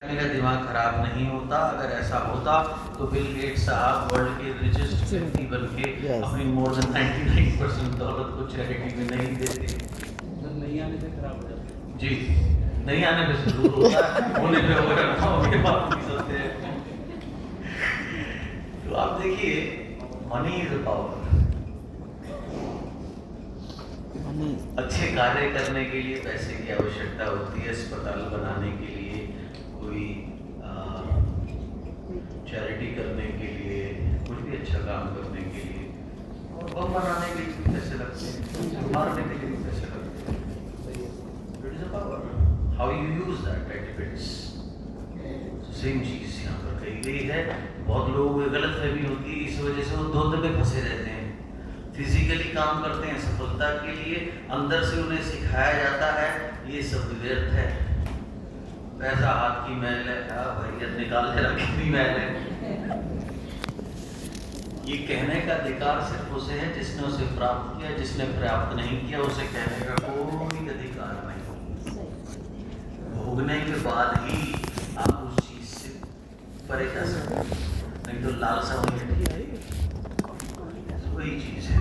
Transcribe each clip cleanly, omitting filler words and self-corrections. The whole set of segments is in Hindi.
मेरा दिमाग खराब नहीं होता। अगर ऐसा होता तो बिल गेट्स साहब वर्ल्ड के रिचेस्ट व्यक्ति बन के अपनी मोर देन 99% दौलत को चैरिटी में नहीं देते। नहीं आने से खराब हो जाता है। जी, नहीं आने पे जरूर होता है, होने पे हो जाता है, बात नहीं सोचते हैं। तो आप देखिए, मनी इज अ पावर। अच्छे कार्य करने के लिए पैसे की आवश्यकता होती है। अस्पताल बनाने के लिए, कोई चैरिटी करने के लिए, कुछ भी अच्छा काम करने के लिए, और बम बनाने के लिए भी पैसे लगते हैं, मारने के लिए भी पैसे लगते हैं। It is a power, how you use that depends. Same चीज यहाँ पर कही गई है। बहुत लोगों को गलत फहमी होती है, इस वजह से वो धुंध में फंसे रहते हैं। फिजिकली काम करते हैं सफलता के लिए, अंदर से उन्हें सिखाया जाता है ये सब व्यर्थ है, पैसा हाथ की मैल है, भैया निकाल के रखी मैल है। ये कहने का अधिकार सिर्फ उसे है जिसने उसे प्राप्त किया। जिसने प्राप्त नहीं किया उसे कहने का कोई अधिकार नहीं। भोगने के बाद ही आप उस चीज से परे जा सकते, नहीं तो लालसा होने वही चीज है।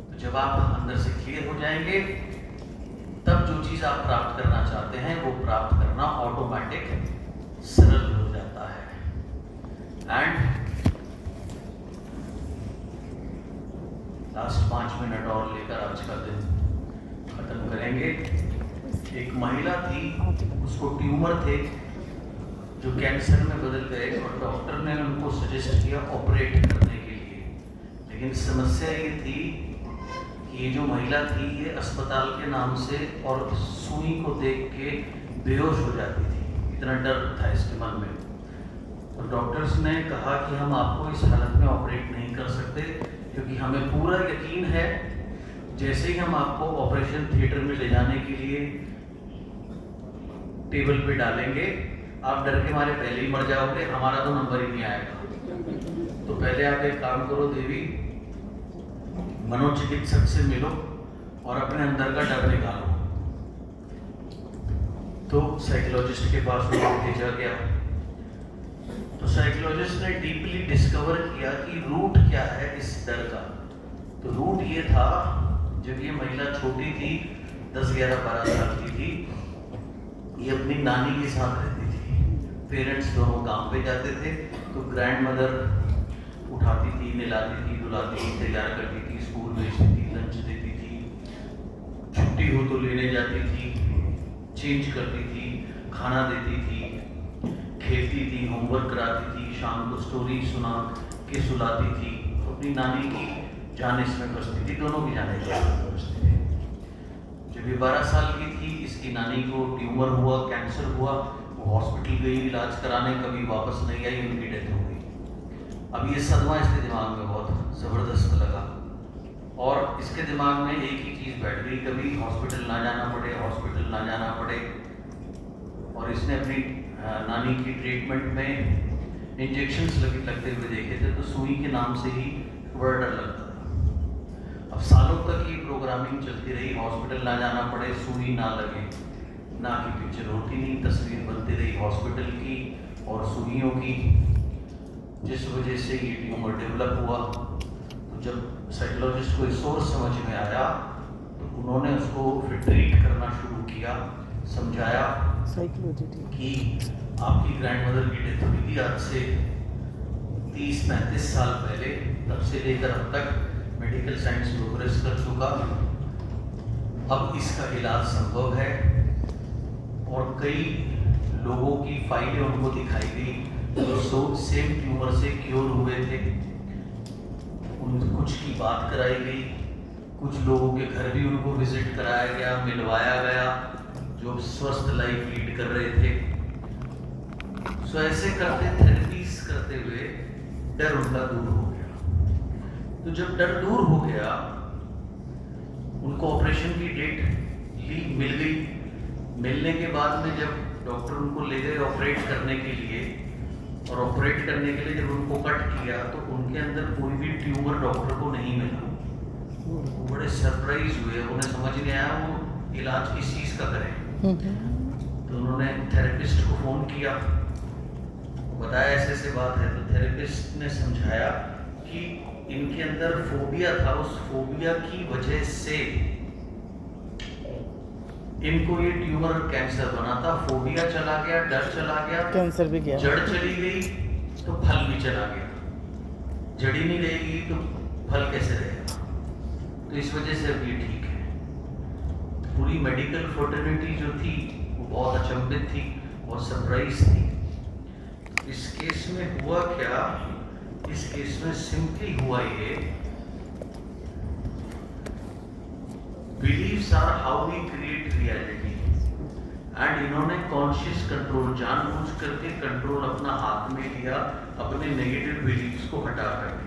तो जब आप अंदर से क्लियर हो जाएंगे, तब जो चीज आप प्राप्त करना चाहते हैं वो प्राप्त करना ऑटोमेटिक सरल हो जाता है। एंड लास्ट 5 मिनट और लेकर आज का दिन खत्म करेंगे। एक महिला थी, उसको ट्यूमर थे जो कैंसर में बदल गए, और डॉक्टर ने उनको सजेस्ट किया ऑपरेट करने के लिए। लेकिन समस्या ये थी कि ये जो महिला थी, ये अस्पताल के नाम से और सुई को देख के बेहोश हो जाती थी। इतना डर था इसके मन में। तो डॉक्टर्स ने कहा कि हम आपको इस हालत में ऑपरेट नहीं कर सकते, क्योंकि हमें पूरा यकीन है जैसे ही हम आपको ऑपरेशन थिएटर में ले जाने के लिए टेबल पे डालेंगे, आप डर के मारे पहले ही मर जाओगे, हमारा तो नंबर ही नहीं आएगा। तो पहले आप एक काम करो देवी, मनोचिकित्सक से मिलो और अपने अंदर का डर निकालो। तो साइकोलॉजिस्ट के पास उनको भेजा गया। तो साइकोलॉजिस्ट ने डीपली डिस्कवर किया कि रूट क्या है इस डर का। तो रूट ये था, जब ये महिला छोटी थी, 10, 11, 12 साल की थी, ये अपनी नानी के साथ रहती थी। पेरेंट्स दोनों काम पे जाते थे, तो ग्रैंड मदर उठाती थी, नहलाती थी, धुलाती थी, तैयार करती थी, स्कूल भेजती थी, लंच देती थी, छुट्टी हो तो लेने जाती थी, चेंज करती थी, खाना देती थी, खेलती थी, होमवर्क कराती थी, शाम को स्टोरी सुना के सुलाती थी। अपनी नानी की जान इसमें बसती थी, दोनों की जान इसमें बसती थी। जब ये 12 साल की थी, इसकी नानी को ट्यूमर हुआ, कैंसर हुआ। वो हॉस्पिटल गई इलाज कराने, कभी वापस नहीं आई, उनकी डेथ हो गई। अब ये सदमा इसके दिमाग में बहुत ज़बरदस्त लगा, और इसके दिमाग में एक ही चीज़ बैठ गई, कभी हॉस्पिटल ना जाना पड़े, हॉस्पिटल ना जाना पड़े। और इसने अपनी नानी की ट्रीटमेंट में इंजेक्शंस लगते हुए देखे थे, तो सुई के नाम से ही बड़ा डर लगता था। अब सालों तक ये प्रोग्रामिंग चलती रही, हॉस्पिटल ना जाना पड़े, सुई ना लगे, ना की पिक्चर होती नहीं, तस्वीर बनती रही हॉस्पिटल की और सुइयों की, जिस वजह से ये ट्यूमर डेवलप हुआ। तो जब साइकोलॉजिस्ट को सोर्स समझ में आया, तो उन्होंने उसको फिर ट्रीट करना शुरू किया, समझाया कि आपकी ग्रैंडमदर की डेथ हुई थी आज से 30-35 साल पहले, तब से लेकर अब तक मेडिकल साइंस प्रोग्रेस कर चुका, अब इसका इलाज संभव है। और कई लोगों की फाइलें उनको दिखाई गई जो सेम ट्यूमर से क्योर हुए थे, कुछ की बात कराई गई, कुछ लोगों के घर भी उनको विजिट कराया गया, मिलवाया गया, जो स्वस्थ लाइफ लीड कर रहे थे। सो ऐसे करते थेरेपीज करते हुए डर उनका दूर हो गया। तो जब डर दूर हो गया, उनको ऑपरेशन की डेट मिल गई। मिलने के बाद में जब डॉक्टर उनको ले गए ऑपरेट करने के लिए, और ऑपरेट करने के लिए जब उनको कट किया, तो उनके अंदर कोई भी ट्यूमर डॉक्टर को नहीं मिला। वो बड़े सरप्राइज हुए, उन्हें समझ नहीं आया वो इलाज किस चीज़ का करें। तो उन्होंने थेरेपिस्ट को फ़ोन किया। किया, बताया ऐसे ऐसे बात है, तो थेरेपिस्ट ने समझाया कि इनके अंदर फोबिया था, उस फोबिया की वजह से इनको ये ट्यूमर और कैंसर बना था। फोबिया चला गया, डर चला गया, कैंसर भी गया। जड़ चली गई तो फल भी चला गया। जड़ ही नहीं रहेगी तो फल कैसे रहेगा? तो इस वजह से अब ये ठीक है। पूरी मेडिकल फ्रेटर्निटी जो थी वो बहुत अचंभित थी और सरप्राइज थी। इस केस में हुआ क्या? इस केस में सिंपली हुआ ये, believes are how we create reality, and इन्होंने कॉन्शियस कंट्रोल, जानबूझ करके कंट्रोल अपना हाथ में लिया अपने नेगेटिव बिलीव्स को हटा करके।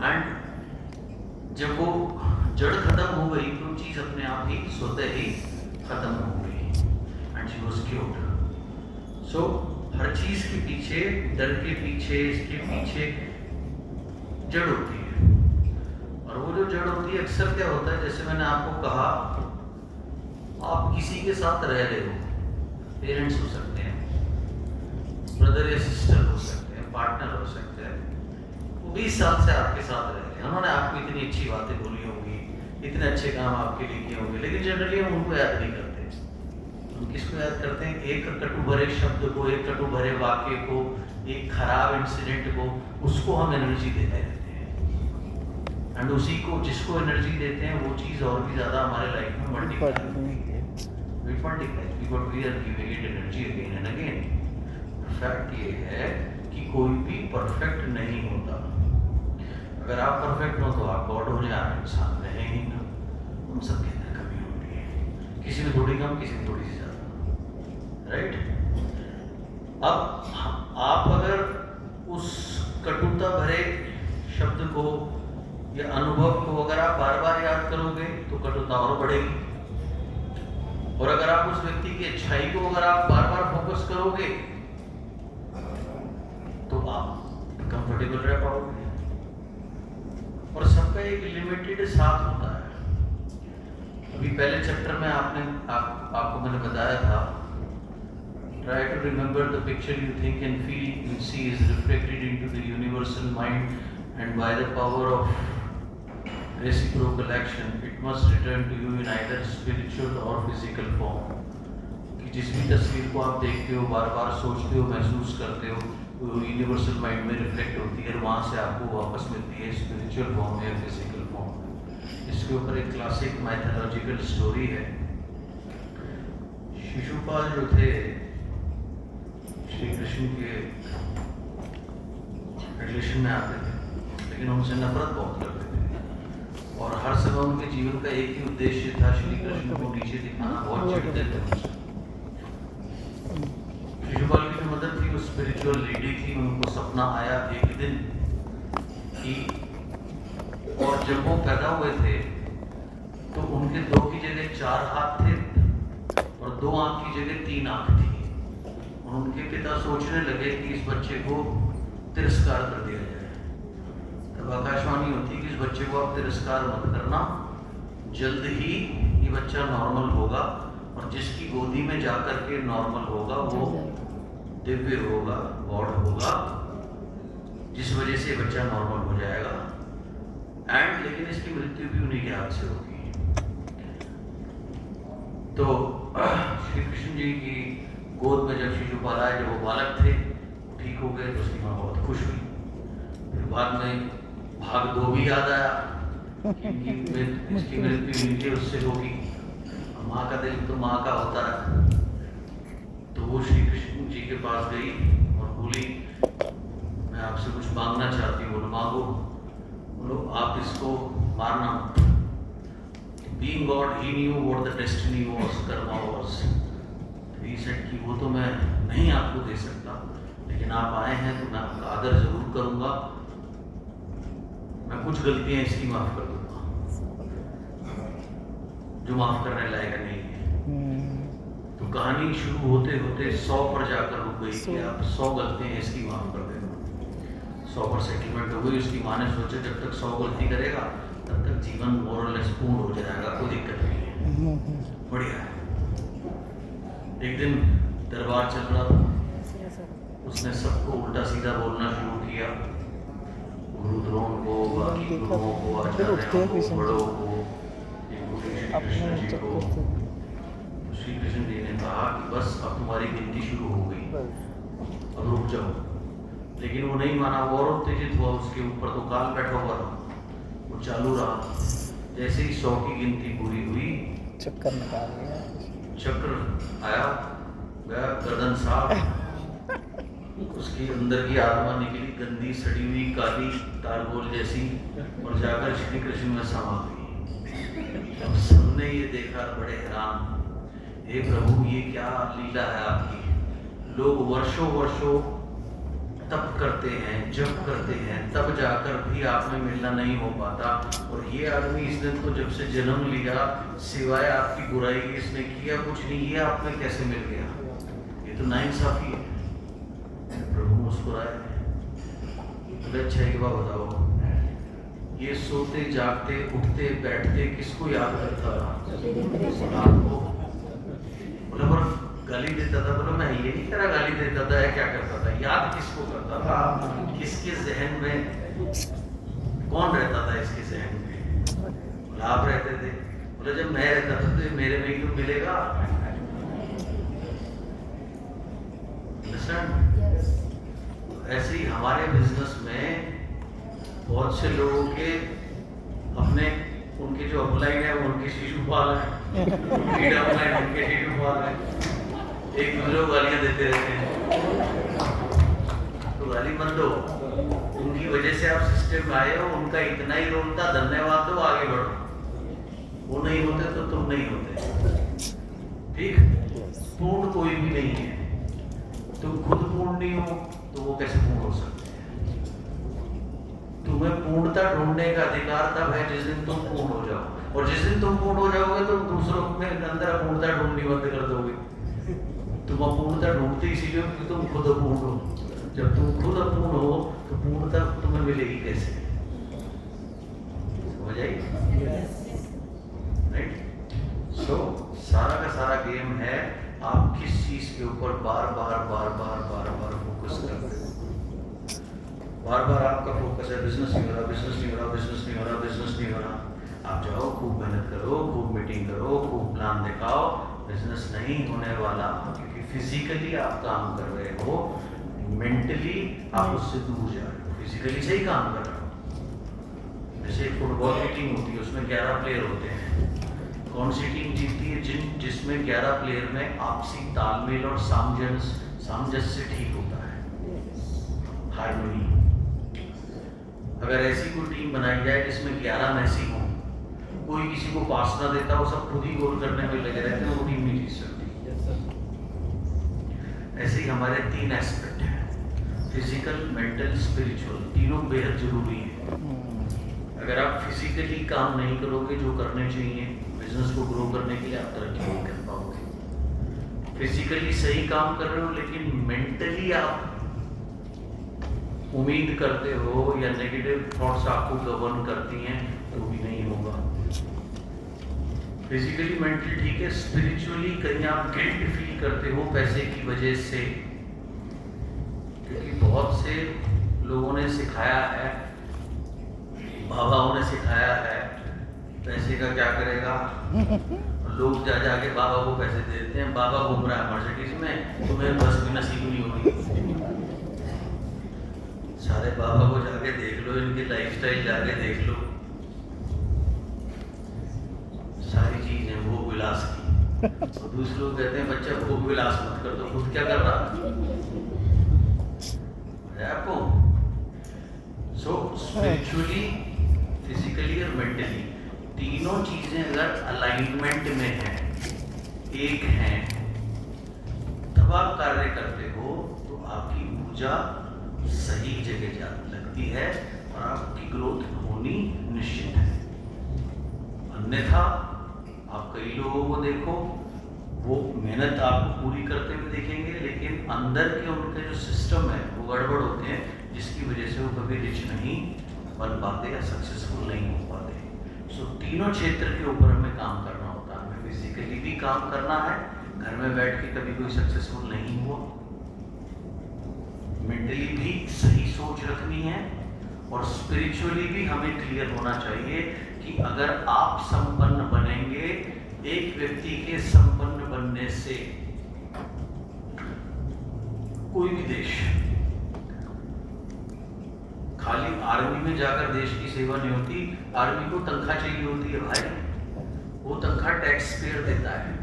एंड जब वो जड़ खत्म हो गई तो चीज अपने आप ही स्वतः ही खत्म हो गई, एंड शी वाज क्योर्ड। सो हर चीज के पीछे, डर के पीछे, इसके पीछे जड़ होती है। और वो जो जड़ होती है अक्सर क्या होता है, जैसे मैंने आपको कहा, आप किसी के साथ रह रहे हो, पेरेंट्स हो सकते हैं, ब्रदर या सिस्टर हो सकते हैं, पार्टनर हो सकते हैं, वो 20 साल से आपके साथ रह रहे हैं, उन्होंने आपको इतनी अच्छी बातें बोली होंगी, इतने अच्छे काम आपके लिए किए होंगे, लेकिन जनरली हम उनको याद नहीं करते। हम किसको याद करते हैं? एक कटु भरे शब्द को, एक कटु भरे वाक्य को, एक खराब इंसिडेंट को, उसको हम एनर्जी देते रहते हैं। एंड उसी को, जिसको एनर्जी देते हैं, वो चीज़ और भी ज़्यादा हमारे लाइफ में मल्टीप्लाई होती है। It multiplies because we are giving it energy again and again. Fact ये है कि कोई भी परफेक्ट नहीं होता। अगर आप परफेक्ट हो तो आप गॉड हो जाए, आप इंसान रहे ही ना। उन सब के अंदर कमी होती है, किसी में थोड़ी कम, किसी में थोड़ी सी ज़्यादा, राइट? अब आप अगर उस कटुता भरे शब्द को या अनुभव को अगर आप बार बार याद करोगे तो कटुता और बढ़ेगी। और अगर आप उस व्यक्ति की अच्छाई को अगर आप बार बार फोकस करोगे तो आप कंफर्टेबल रह पाओगे। और सबका एक लिमिटेड साथ होता है। अभी पहले चैप्टर में आपको मैंने बताया था, try to remember the picture you think and feel you see is reflected into the universal mind, and by the power of reciprocal action it must return to you in either spiritual or physical form। कि जिस भी तस्वीर को आप देखते हो, बार बार सोचते हो, महसूस करते हो, वो यूनिवर्सल माइंड में रिफ्लेक्ट होती है और वहाँ से आपको वापस मिलती है स्पिरिचुअल फॉर्म या फिजिकल फॉर्म में। इसके ऊपर एक क्लासिक माइथोलॉजिकल स्टोरी है। शिशुपाल जो थे श्री कृष्ण के रिलेशन में आते थे, लेकिन उनसे नफरत बहुत करते थे और हर समय उनके जीवन का एक ही उद्देश्य था, श्री कृष्ण को नीचे दिखाना। बहुत चिढ़ते थे उनसे। शिशुपाल की जो मदर थी वो स्पिरिचुअल लेडी थी। उनको सपना आया एक दिन कि, और जब वो पैदा हुए थे तो उनके 2 की जगह 4 हाथ थे और 2 आंख की जगह 3 आंख थी। और उनके पिता सोचने लगे कि इस बच्चे को तिरस्कार कर दिया जाए। तब आकाशवाणी होती है कि इस बच्चे को आप तिरस्कार मत करना, जल्द ही ये बच्चा नॉर्मल होगा और जिसकी गोदी में जाकर के नॉर्मल होगा वो दिव्य होगा, गॉड होगा, जिस वजह से बच्चा नॉर्मल हो जाएगा। एंड लेकिन इसकी मृत्यु भी उन्हीं के हाथ से होगी। तो श्री कृष्ण जी की गोद में जब शिशुपाल आए, जब वो बालक थे, ठीक हो गए तो उसकी माँ बहुत खुश हुई। फिर बाद में भाग 2 भी याद आया कि इसकी मृत्यु इनके उससे होगी। माँ का दिल तो माँ का होता है। तो वो श्री कृष्ण जी के पास गई और बोली, मैं आपसे कुछ मांगना चाहती हूँ। बोलो मांगो। बोलो आप इसको मारना मत। Being God, he knew what the destiny was, karma was. He said कि वो तो मैं नहीं आपको दे सकता, लेकिन आप आए हैं तो मैं आपका आदर जरूर करूँगा। मैं कुछ गलतियाँ इसकी माफ़ कर दूँगा जो माफ़ करने लायक नहीं है। तो कहानी शुरू होते होते 100 पर जाकर रुक गई कि आप 100 गलतियाँ इसकी माफ़ कर देना। 100 पर सेटलमेंट हो गई। उसकी माँ ने सोचा जब तक 100 गलती करेगा तब तक जीवन मोर और लेस पूर्ण हो जाएगा, कोई दिक्कत नहीं है, बढ़िया है। एक दिन दरबार चल रहा था, उसने सबको उल्टा सीधा बोलना शुरू किया, गुरुद्रोह को, बाकी गुरुओं को, आचार्यों को, बड़ों को, ये गुरु श्री कृष्ण जी को। तो श्री कृष्ण जी ने कहा कि बस अब तुम्हारी गिनती शुरू हो गई, अब रुक जाओ। लेकिन वो नहीं माना, वो और उत्तेजित हुआ, उसके ऊपर तो काल बैठा हुआ था, वो चालू रहा। जैसे ही 100 की गिनती पूरी हुई, चक्कर निकाल लिया, चक्र आया, गया गर्दन साफ, उसकी अंदर की आत्मा निकली, गंदी सड़ी हुई काली तारगोल जैसी, और जाकर श्री कृष्ण में समा गई। अब सबने ये देखा, बड़े हैरान, हे प्रभु ये क्या लीला है आपकी। लोग वर्षों वर्षों तप करते हैं, जप करते हैं, तब जाकर भी आप में मिलना नहीं हो पाता, और ये आदमी इस दिन को जब से जन्म लिया, सिवाय आपकी बुराई की इसने किया कुछ नहीं, ये आप में कैसे मिल गया, ये तो नाइंसाफी है। प्रभु मुस्कुराए, बोले अच्छा एक बात बताओ, ये सोते जागते उठते बैठते किसको याद करता था? आपको। बोला पर गाली देता था। बोला मैं ये नहीं कह रहा गाली देता था, क्या करता था, याद किसको करता था, किसके जहन में कौन रहता था, इसके जहन में? बोला आप रहते थे। बोला जब मैं रहता था तो मेरे में ही तो मिलेगा। ऐसे ही हमारे बिजनेस में बहुत से लोगों के अपने, उनके जो अपलाइन है वो उनके शिशुपाल है, उनके डाउनलाइन उनके शिशुपाल है, एक दूसरे को गालियां देते रहते हैं। तो गाली मत दो, उनकी वजह से आप सिस्टम में आए हो, उनका इतना ही रोल था, धन्यवाद दो, आगे बढ़ो। वो नहीं होते तो तुम नहीं होते। ठीक, पूर्ण कोई भी नहीं है, तुम खुद पूर्ण नहीं हो तो वो कैसे पूर्ण हो सकते हैं? तुम्हें पूर्णता ढूंढने का अधिकार तब है जिस दिन तुम पूर्ण हो जाओ, और जिस दिन तुम पूर्ण हो जाओगे तो दूसरों में अंदर अपूर्णता ढूंढनी बंद कर दोगे। तुम अपूर्णता ढूंढते इसीलिए कि तुम खुद अपूर्ण हो। जब तुम खुद अपूर्ण हो तो पूर्णता तुम्हें मिलेगी कैसे? समझ आई? राइट? सो सारा का सारा गेम है, आप किस चीज के ऊपर बार बार फोकस कर रहे हो। बार बार आपका फोकस है बिजनेस नहीं हो रहा, बिजनेस नहीं हो रहा, बिजनेस नहीं हो रहा, बिजनेस नहीं हो रहा। आप जाओ, खूब मेहनत करो, खूब मीटिंग करो, खूब प्लान दिखाओ, बिजनेस नहीं होने वाला, क्योंकि फिजिकली आप काम कर रहे हो, मेंटली आप उससे दूर जा रहे हो। फिजिकली सही काम कर रहे हो, जैसे एक फुटबॉल की टीम होती है, उसमें 11 प्लेयर होते हैं। कौन सी टीम जीतती है? जिसमें 11 प्लेयर में आपसी तालमेल और सामंजस्य ठीक होता है, हार्मनी। अगर ऐसी कोई टीम बनाई जाए जिसमें 11 मैसी हों, कोई किसी को पास ना देता हो, सब खुद ही गोल करने में लगे रहते हैं, वो टीम नहीं जीत सकती। ऐसे ही हमारे 3 एस्पेक्ट हैं, फिजिकल, मेंटल, स्पिरिचुअल, तीनों बेहद जरूरी हैं। अगर आप फिजिकली काम नहीं करोगे जो करने चाहिए बिजनेस को ग्रो करने के लिए, आप तरक्की नहीं कर पाओगे। फिजिकली सही काम कर रहे हो लेकिन मेंटली आप उम्मीद करते हो या नेगेटिव थॉट्स आपको गवर्न करती हैं, तो भी नहीं होगा। फिजिकली मेंटली ठीक है, स्पिरिचुअली कहीं आप गिल्ट फील करते हो पैसे की वजह से, क्योंकि बहुत से लोगों ने सिखाया है, बाबाओं ने सिखाया है, पैसे का क्या करेगा। लोग जा जाके बाबा को पैसे दे देते हैं, बाबा घूम रहा है मर्सिडीज में, तुम्हें बस भी नसीब नहीं होगी। सारे बाबा को जाके देख लो, इनकी लाइफस्टाइल जाके देख लो, सारी चीजें भोग विलास की। और दूसरे लोग कहते हैं बच्चा भोग विलास मत कर, तो खुद क्या कर रहा है आपको? सो स्पिरिचुअली, फिजिकली और मेंटली तीनों चीजें अगर अलाइनमेंट में हैं, एक हैं, तब आप कार्य करते हो तो आपकी ऊर्जा सही जगह जा लगती है और आपकी ग्रोथ होनी निश्चित है। अन्यथा आप कई लोगों को देखो, वो मेहनत आपको पूरी करते हुए देखेंगे, लेकिन अंदर के उनके जो सिस्टम है वो गड़बड़ होते हैं, जिसकी वजह से वो कभी रिच नहीं बन पाते या सक्सेसफुल नहीं हो पाते। सो तीनों क्षेत्र के ऊपर हमें काम करना होता है। हमें फिजिकली भी काम करना है, घर में बैठ के कभी कोई सक्सेसफुल नहीं हुआ। मेंटली भी सही सोच रखनी है और स्पिरिचुअली भी हमें क्लियर होना चाहिए कि अगर आप संपन्न बनेंगे, एक व्यक्ति के संपन्न बनने से कोई भी देश, खाली आर्मी में जाकर देश की सेवा नहीं होती, आर्मी को तनख्वाह चाहिए होती है भाई। वो तनख्वाह टैक्स पेयर देता है।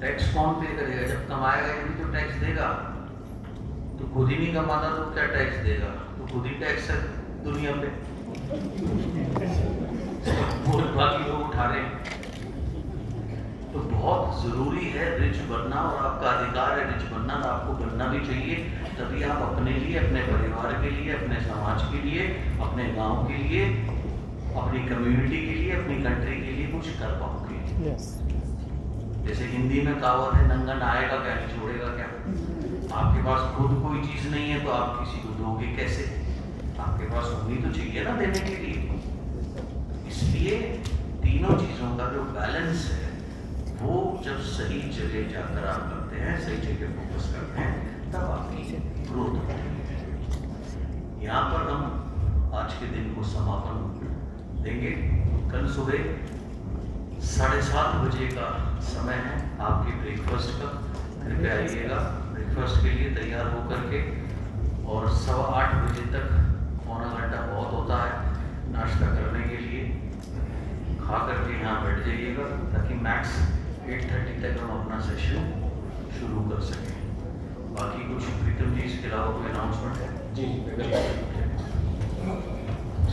टैक्स कौन पे करेगा? जब कमाएगा ही तो टैक्स देगा। तो खुद ही नहीं कमाता तो क्या टैक्स देगा? तो खुद ही टैक्स है दुनिया पे, वो बाकी लोग उठा रहे हैं। तो बहुत जरूरी है रिच बनना, और आपका अधिकार है रिच बनना, तो आपको बनना भी चाहिए। तभी आप अपने लिए, अपने परिवार के लिए, अपने समाज के लिए, अपने गांव के लिए, अपनी कम्युनिटी के लिए, अपनी कंट्री के लिए कुछ कर पाओगे। जैसे हिंदी में कहावत है, नंगा नायेगा क्या, छोड़ेगा क्या। आपके पास खुद कोई चीज नहीं है तो आप किसी को दोगे कैसे? आपके पास होनी तो चाहिए ना देने के लिए। इसलिए तीनों चीजों का जो बैलेंस है वो जब सही जगह जाकर आप करते हैं, सही जगह फोकस करते हैं, तब आपकी ग्रोथ होती है। यहाँ पर हम आज के दिन को समापन देंगे। कल सुबह 7:30 बजे का समय है आपके ब्रेकफास्ट का। कृपया आइएगा ब्रेकफास्ट के लिए तैयार होकर के, और 8:15 बजे तक पौना घंटा बहुत होता है नाश्ता करने के लिए। खा करके यहाँ बैठ जाइएगा ताकि मैक्स 8:30 तक हम अपना सेशन शुरू कर सकें। बाकी कुछ प्रीतम जी इसके अलावा कोई अनाउंसमेंट है? जी,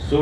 सो